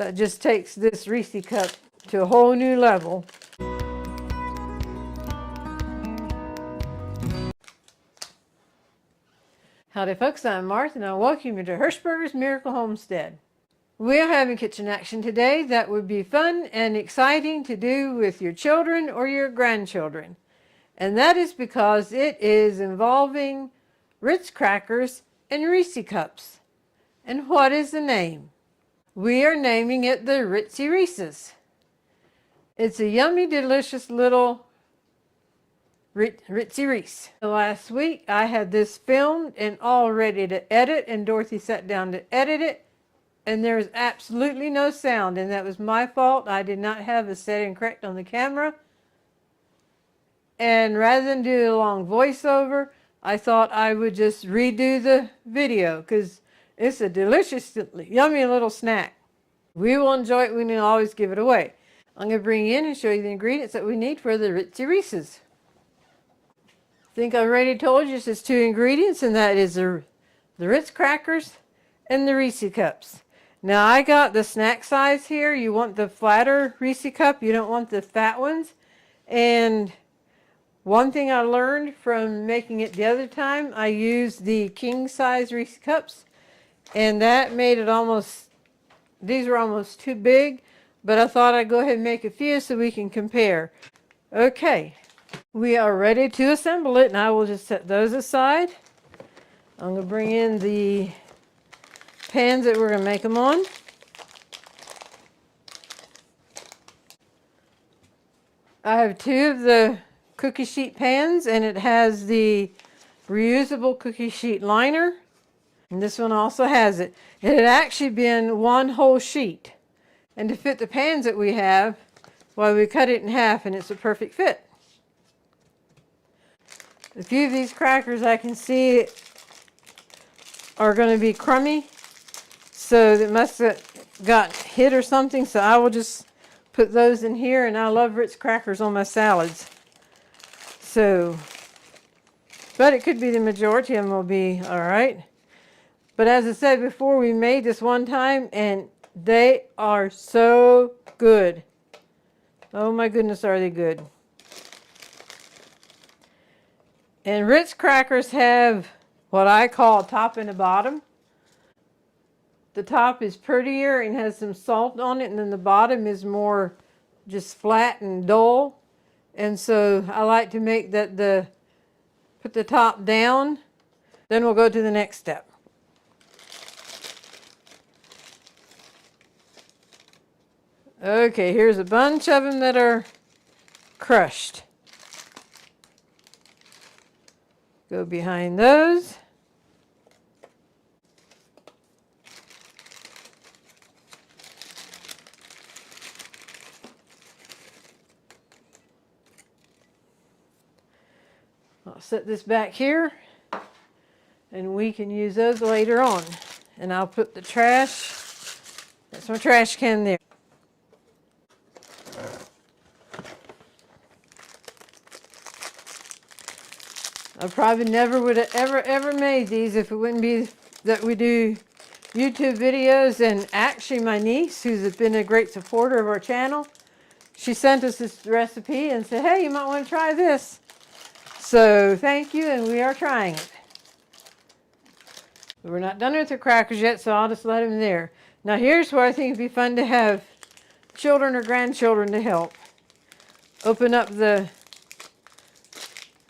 that just takes this Reese cup to a whole new level. Howdy folks, I'm Martha and I welcome you to Hirschberger's Miracle Homestead. We're having kitchen action today that would be fun and exciting to do with your children or your grandchildren. And that is because it is involving Ritz crackers and Reese cups. And what is the name? We are naming it the Ritzy Reeses. It's a yummy, delicious little Ritzy Reese. Last week I had this filmed and all ready to edit, and Dorothy sat down to edit it, and there was absolutely no sound, and that was my fault. I did not have a setting correct on the camera, and rather than do a long voiceover, I thought I would just redo the video because it's a delicious, yummy little snack. We will enjoy it. We can always give it away. I'm going to bring you in and show you the ingredients that we need for the Ritzy Reeses. I think I already told you it's two ingredients, and that is the Ritz crackers and the Reese cups. Now I got the snack size here. You want the flatter Reese cup. You don't want the fat ones. And one thing I learned from making it the other time, I used the king size Reese cups, and that made it almost, these were almost too big, but I thought I'd go ahead and make a few so we can compare. Okay. We are ready to assemble it, and I will just set those aside. I'm going to bring in the pans that we're going to make them on. I have two of the cookie sheet pans, and it has the reusable cookie sheet liner. And this one also has it. It had actually been one whole sheet. And to fit the pans that we have, well, we cut it in half, and it's a perfect fit. A few of these crackers I can see are going to be crummy, so it must have got hit or something, so I will just put those in here, and I love Ritz crackers on my salads. So, but it could be the majority of them will be all right. But as I said before, we made this one time, and they are so good. Oh my goodness, are they good. And Ritz crackers have what I call a top and a bottom. The top is prettier and has some salt on it, and then the bottom is more just flat and dull. And so I like to make that put the top down. Then we'll go to the next step. Okay, here's a bunch of them that are crushed. Go behind those. I'll set this back here, and we can use those later on. And I'll put the trash, that's my trash can there. I probably never would have ever made these if it wouldn't be that we do YouTube videos. And actually my niece, who's been a great supporter of our channel, she sent us this recipe and said, hey, you might want to try this. So thank you, and we are trying it. We're not done with the crackers yet, so I'll just let them there. Now here's where I think it'd be fun to have children or grandchildren to help. Open up the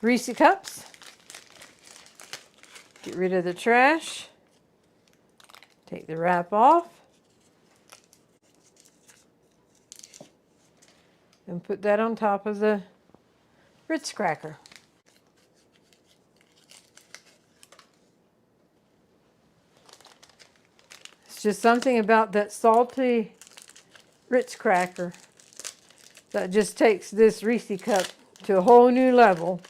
Reese cups. Get rid of the trash. Take the wrap off. And put that on top of the Ritz cracker. It's just something about that salty Ritz cracker that just takes this Reese cup to a whole new level.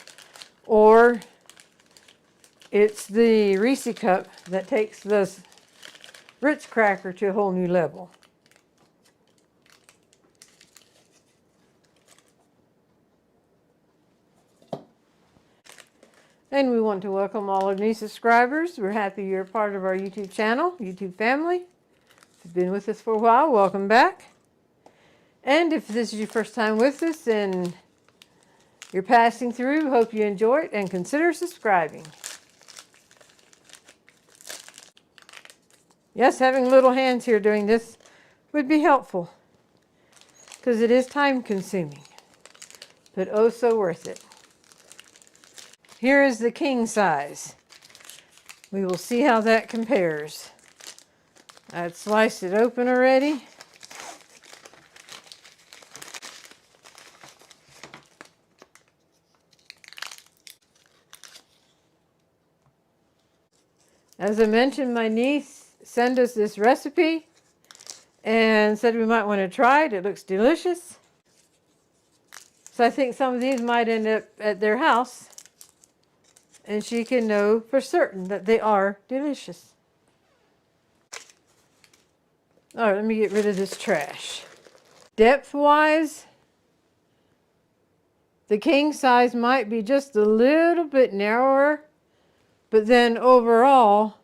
Or it's the Reese cup that takes this Ritz cracker to a whole new level. And we want to welcome all our new subscribers. We're happy you're part of our YouTube channel, YouTube family. you've been with us for a while, welcome back. And if this is your first time with us and you're passing through, hope you enjoy it and consider subscribing. Yes, having little hands here doing this would be helpful because it is time consuming, but oh so worth it. Here is the king size. We will see how that compares. I'd sliced it open already. As I mentioned, my niece sent us this recipe and said we might want to try it. It looks delicious. So I think some of these might end up at their house and she can know for certain that they are delicious. All right, let me get rid of this trash. Depth-wise, the king size might be just a little bit narrower, but then overall,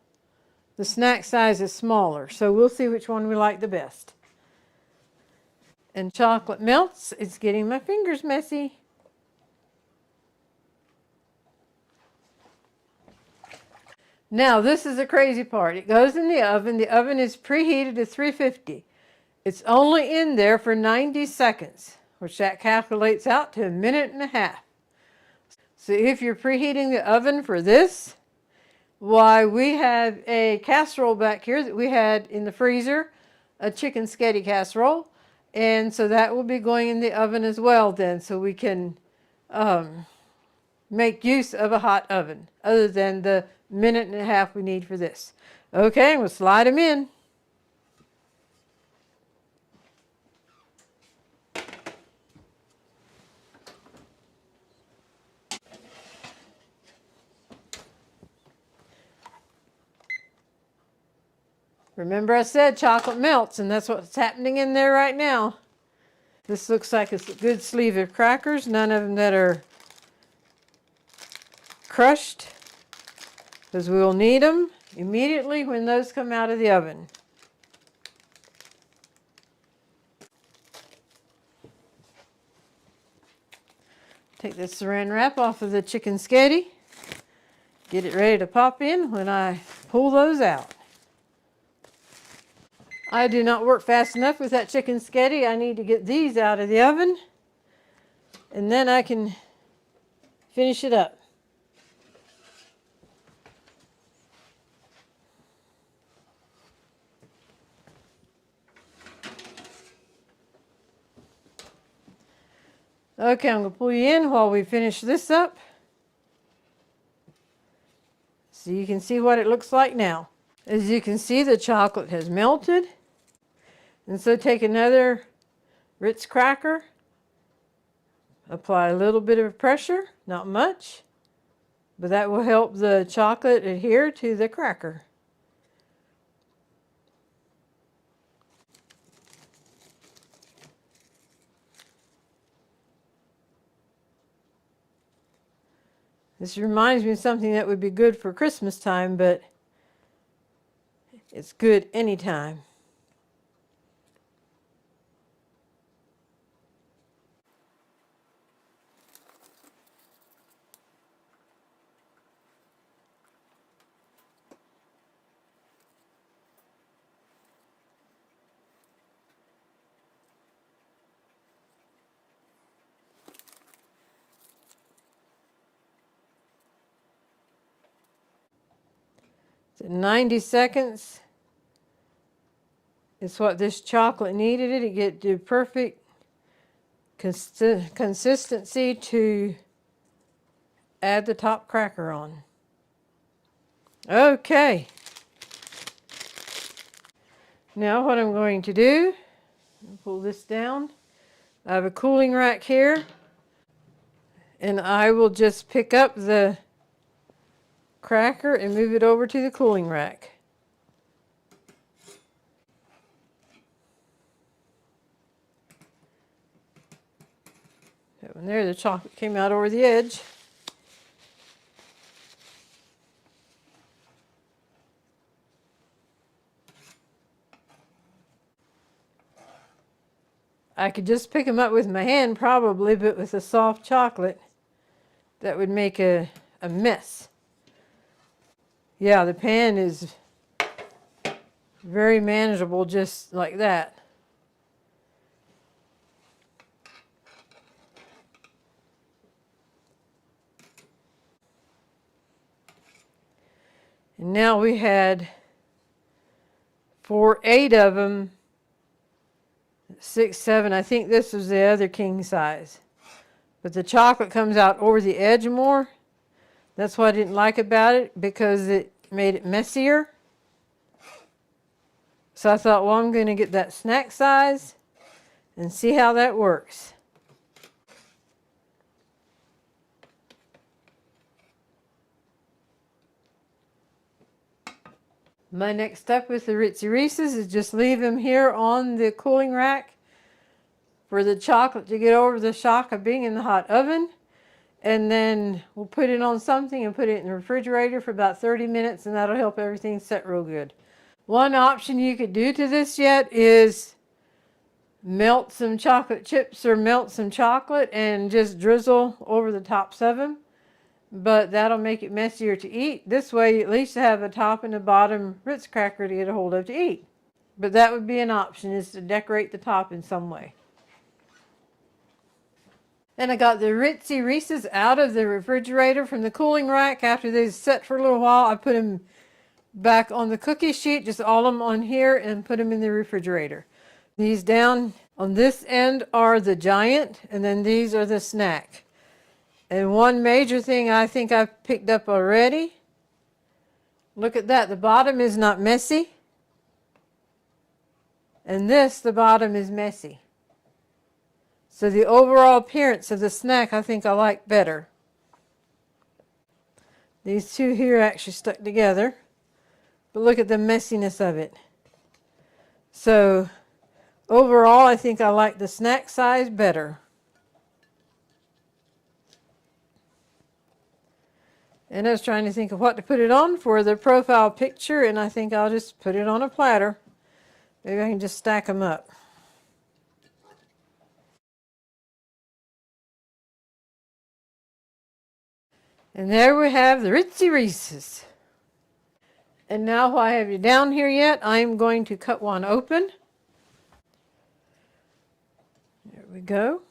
the snack size is smaller. So we'll see which one we like the best. And chocolate melts. It's getting my fingers messy. Now, this is the crazy part. It goes in the oven. The oven is preheated to 350. It's only in there for 90 seconds, which that calculates out to 1.5 minutes. So if you're preheating the oven for this, why, we have a casserole back here that we had in the freezer, a chicken sketty casserole, and so that will be going in the oven as well then, so we can make use of a hot oven, other than the 1.5 minutes we need for this. Okay, we'll slide them in. Remember I said chocolate melts, and that's what's happening in there right now. This looks like a good sleeve of crackers, none of them that are crushed, because we will need them immediately when those come out of the oven. Take this saran wrap off of the chicken sketty. Get it ready to pop in when I pull those out. I do not work fast enough with that chicken sketty. I need to get these out of the oven, and then I can finish it up. Okay, I'm going to pull you in while we finish this up, so you can see what it looks like now. As you can see, the chocolate has melted. And so take another Ritz cracker, apply a little bit of pressure, not much, but that will help the chocolate adhere to the cracker. This reminds me of something that would be good for Christmas time, but it's good anytime. So 90 seconds is what this chocolate needed it to get the perfect consistency to add the top cracker on. Okay. Now what I'm going to do, pull this down. I have a cooling rack here, and I will just pick up the cracker and move it over to the cooling rack. That one there, the chocolate came out over the edge. I could just pick them up with my hand probably, but with a soft chocolate, that would make a mess. Yeah, the pan is very manageable just like that. And now we had 8 of them, 6, 7. I think this was the other king size. But the chocolate comes out over the edge more. That's what I didn't like about it, because it made it messier. So I thought, well, I'm going to get that snack size and see how that works. My next step with the Ritzy Reeses is just leave them here on the cooling rack for the chocolate to get over the shock of being in the hot oven. And then we'll put it on something and put it in the refrigerator for about 30 minutes, and that'll help everything set real good. One option you could do to this yet is melt some chocolate chips or melt some chocolate and just drizzle over the tops of them. But that'll make it messier to eat. This way, you at least have a top and a bottom Ritz cracker to get a hold of to eat. But that would be an option, is to decorate the top in some way. And I got the Ritzy Reeses out of the refrigerator from the cooling rack. After they set for a little while, I put them back on the cookie sheet, just all of them on here, and put them in the refrigerator. These down on this end are the giant, and then these are the snack. And one major thing I think I've picked up already, look at that, the bottom is not messy. And this, the bottom is messy. So the overall appearance of the snack I think I like better. These two here actually stuck together. But look at the messiness of it. So overall I think I like the snack size better. And I was trying to think of what to put it on for the profile picture, and I think I'll just put it on a platter. Maybe I can just stack them up. And there we have the Ritzy Reeses. And now while I have you down here yet, I'm going to cut one open. There we go.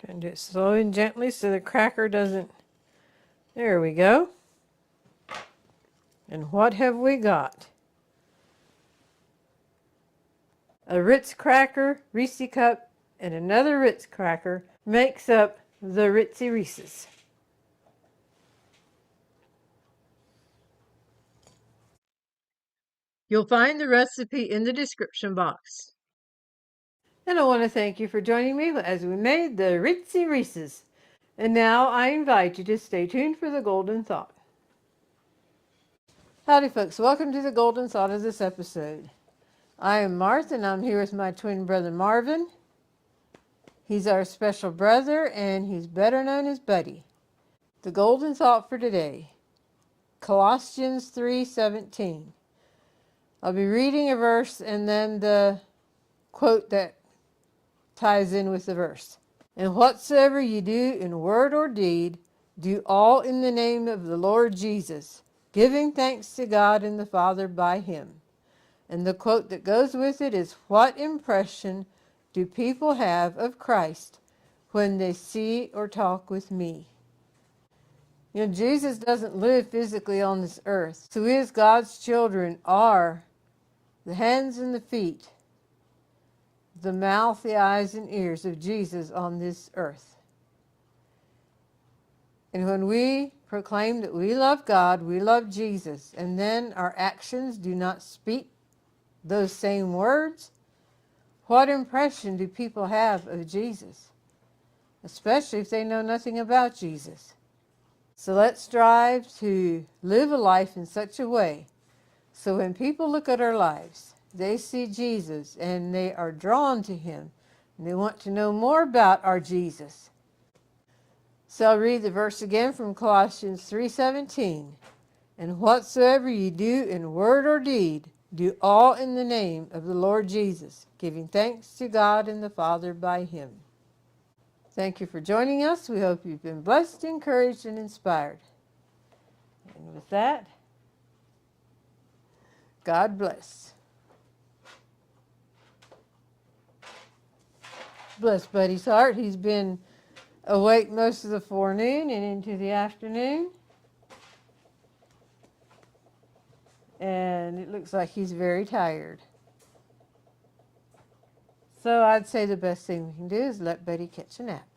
Trying to do it slowly and gently so the cracker doesn't... There we go. And what have we got? A Ritz cracker, Reese cup, and another Ritz cracker makes up the Ritzy Reeses. You'll find the recipe in the description box. And I want to thank you for joining me as we made the Ritzy Reeses. And now I invite you to stay tuned for the Golden Thought. Howdy folks, welcome to the Golden Thought of this episode. I am Martha, and I'm here with my twin brother Marvin. He's our special brother, and he's better known as Buddy. The Golden Thought for today, Colossians 3:17. I'll be reading a verse and then the quote that ties in with the verse. And whatsoever you do in word or deed, do all in the name of the Lord Jesus, giving thanks to God and the Father by him. And the quote that goes with it is, what impression do people have of Christ when they see or talk with me? You know, Jesus doesn't live physically on this earth. So we as God's children are the hands and the feet, the mouth, the eyes, and ears of Jesus on this earth. And when we proclaim that we love God, we love Jesus, and then our actions do not speak those same words, what impression do people have of Jesus? Especially if they know nothing about Jesus. So let's strive to live a life in such a way so when people look at our lives, they see Jesus and they are drawn to him and they want to know more about our Jesus. So I'll read the verse again from Colossians 3:17. And whatsoever ye do in word or deed, do all in the name of the Lord Jesus, giving thanks to God and the Father by him. Thank you for joining us. We hope you've been blessed, encouraged, and inspired. And with that, God bless. Bless Buddy's heart. He's been awake most of the forenoon and into the afternoon. And it looks like he's very tired. So I'd say the best thing we can do is let Buddy catch a nap.